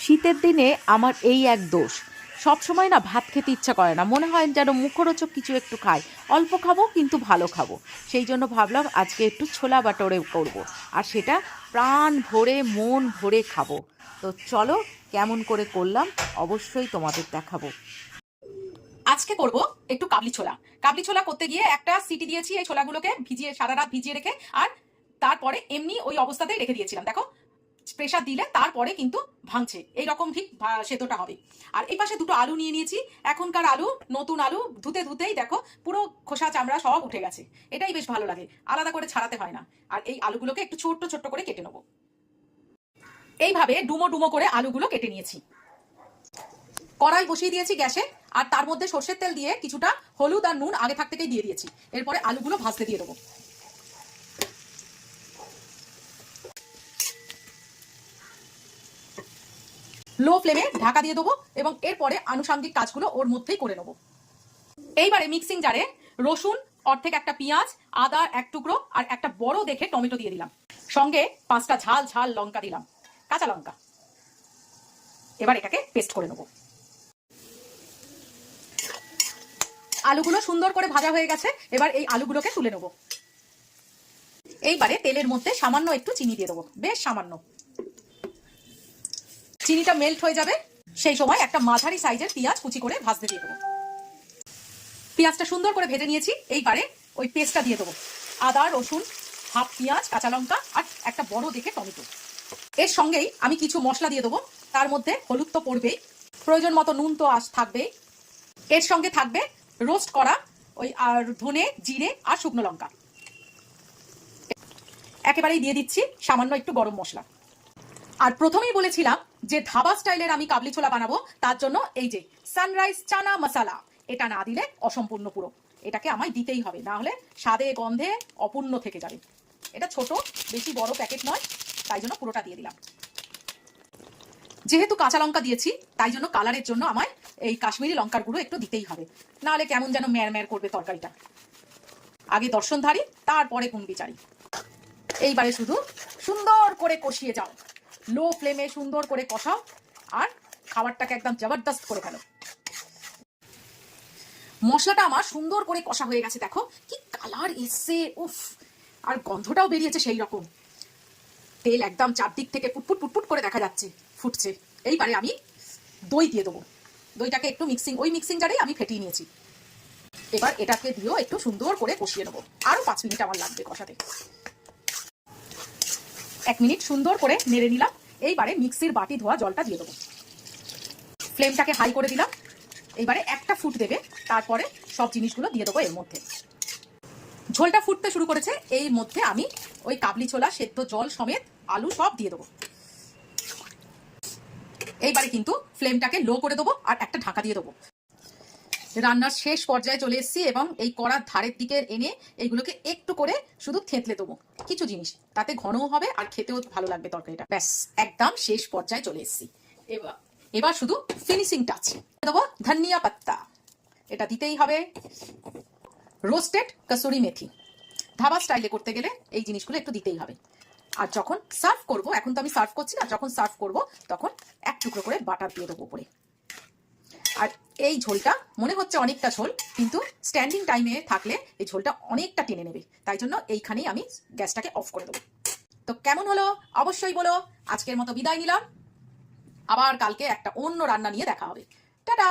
শীতের দিনে আমার এই এক দোষ, সবসময় না ভাত খেতে ইচ্ছা করে না, মনে হয় যেন মুখরোচক কিছু একটু খাই। অল্প খাবো কিন্তু ভালো খাবো। সেই জন্য ভাবলাম আজকে একটু ছোলা বাটোরে করব। আর সেটা প্রাণ ভরে মন ভরে খাবো। তো চলো, কেমন করে করলাম অবশ্যই তোমাদের দেখাবো। আজকে করব একটু কাবলি ছোলা। কাবলি ছোলা করতে গিয়ে একটা সিটি দিয়েছি এই ছোলাগুলোকে ভিজিয়ে, সারা রাত ভিজিয়ে রেখে, আর তারপরে এমনি ওই অবস্থাতেই রেখে দিয়েছিলাম। দেখো, প্রেসার দিলে তারপরে কিন্তু ভাঙছে, এইরকম ঠিক সেদ্ধটা হবে। আর এই পাশে দুটো আলু নিয়ে নিয়েছি। এখনকার আলু, নতুন আলু, ধুতে ধুতেই দেখো পুরো খোসা চামড়া সব উঠে গেছে। এটাই বেশ ভালো লাগে, আলাদা করে ছাড়াতে হয় না। আর এই আলুগুলোকে একটু ছোট্ট ছোট্ট করে কেটে নেবো। এইভাবে ডুমো ডুমো করে আলুগুলো কেটে নিয়েছি। কড়াই বসিয়ে দিয়েছি গ্যাসে, আর তার মধ্যে সর্ষের তেল দিয়ে কিছুটা হলুদ আর নুন আগে থাক থেকেই দিয়ে দিয়েছি। এরপরে আলুগুলো ভাজতে দিয়ে দেবো। লো ফ্লেমে ঢাকা দিয়ে দেবো এবং এরপরে আনুষঙ্গিক কাজগুলো ওর মধ্যেই করে নেবো। এইবারে মিক্সিং জারে রসুন অর্ধেক, একটা পেঁয়াজ, আদা এক টুকরো, আর একটা বড় দেখে টমেটো দিয়ে দিলাম। সঙ্গে 5টা ঝাল ঝাল লঙ্কা দিলাম, কাঁচা লঙ্কা। এবার এটাকে পেস্ট করে নেবো। আলুগুলো সুন্দর করে ভাজা হয়ে গেছে, এবার এই আলুগুলোকে তুলে নেবো। এইবারে তেলের মধ্যে সামান্য একটু চিনি দিয়ে দেবো, বেশ সামান্য। চিনিটা মেল্ট হয়ে যাবে, সেই সময় একটা মাঝারি সাইজের পেঁয়াজ কুচি করে ভাজতে দিয়ে দেবো। পেঁয়াজটা সুন্দর করে ভেজে নিয়েছি। এইবারে ওই পেস্টটা দিয়ে দেবো, আদা রসুন, হাফ পেঁয়াজ, কাঁচা লঙ্কা, আর একটা বড় দেখে টমেটো। এর সঙ্গেই আমি কিছু মশলা দিয়ে দেবো। তার মধ্যে হলুদ তো পড়বেই, প্রয়োজন মতো নুন তো থাকবেই। এর সঙ্গে থাকবে রোস্ট করা ওই আর ধনে, জিরে আর শুকনো লঙ্কা। একেবারেই দিয়ে দিচ্ছি সামান্য একটু গরম মশলা। আর প্রথমেই বলেছিলাম যে ধাবা স্টাইলের আমি কাবলি ছোলা বানাবো, তার জন্য এই যে সানরাইজ চানা মশলা, এটা না দিলে অসম্পূর্ণ পুরো। এটাকে আমায় দিতেই হবে, না হলে স্বাদে গন্ধে অপূর্ণ থেকে যাবে। এটা ছোট, বেশি বড় প্যাকেট নয়, তাই জন্য পুরোটা দিয়ে দিলাম। যেহেতু কাঁচা লঙ্কা দিয়েছি, তাই জন্য কালারের জন্য আমায় এই কাশ্মীরি লঙ্কার গুঁড়ো একটু দিতেই হবে, না হলে কেমন যেন ম্যার ম্যার করবে তরকারিটা। আগে দর্শনধারী, তারপরে কুণ্ডবিচারী। এইবারে শুধু সুন্দর করে কষিয়ে যাও, লো ফ্লেমে সুন্দর করে কষাও, আর খাবারটাকে একদম জবরদস্ত করে ফেলো। মশলাটা আমার সুন্দর করে কষা হয়ে গেছে, দেখো কি কালার এসছে, উফ! আর গন্ধটাও বেরিয়েছে সেই রকম। তেল একদম চারদিক থেকে পুটপুট পুটপুট করে দেখা যাচ্ছে, ফুটছে। এইবারে আমি দই দিয়ে দেবো। দইটাকে একটু ওই মিক্সিং জারেই আমি ফেটিয়ে নিয়েছি। এবার এটাকে দিয়েও একটু সুন্দর করে কষিয়ে নেবো। আরো 5 মিনিট আমার লাগবে কষাতে। 1 মিনিট সুন্দর করে নেড়ে নিলাম। এইবারে মিক্সির বাটি ধোয়া জলটা দিয়ে দেবো। ফ্লেমটাকে হাই করে দিলাম। এইবারে একটা ফুট দেবে, তারপরে সব জিনিসগুলো দিয়ে দেবো এর মধ্যে। ঝোলটা ফুটতে শুরু করেছে, এই মধ্যে আমি ওই কাবলি ছোলা সেদ্ধ জল সমেত আলু সব দিয়ে দেবো। এইবারে কিন্তু ফ্লেমটাকে লো করে দেবো আর একটা ঢাকা দিয়ে দেবো। রান্নার শেষ পর্যায়ে চলে এসেছি এবং এই কড়ার ধারের দিকে এনে এইগুলোকে একটু করে শুধু থেঁতলে দেবো কিছু জিনিস, তাতে ঘনও হবে আর খেতেও ভালো লাগবে তরকারিটা। ব্যাস, একদম শেষ পর্যায়ে চলে এসেছি। এবার শুধু ফিনিশিং টাচ দেবো ধনিয়া পাত্তা, এটা দিতেই হবে। রোস্টেড কসুরি মেথি, ধাবা স্টাইলে করতে গেলে এই জিনিসগুলো একটু দিতেই হবে। আর যখন সার্ভ করব, এখন তো আমি সার্ভ করছি না, যখন সার্ভ করব তখন এক টুকরো করে বাটার দিয়ে দেবো উপরে। আর এই ঝোলটা মনে হচ্ছে অনেকটা ঝোল, কিন্তু স্ট্যান্ডিং টাইমে থাকলে এই ঝোলটা অনেকটা টেনে নেবে, তাই জন্য এইখানেই আমি গ্যাসটাকে অফ করে দেবো। তো কেমন হলো অবশ্যই বলো। আজকের মতো বিদায় নিলাম, আবার কালকে একটা অন্য রান্না নিয়ে দেখা হবে। টাটা।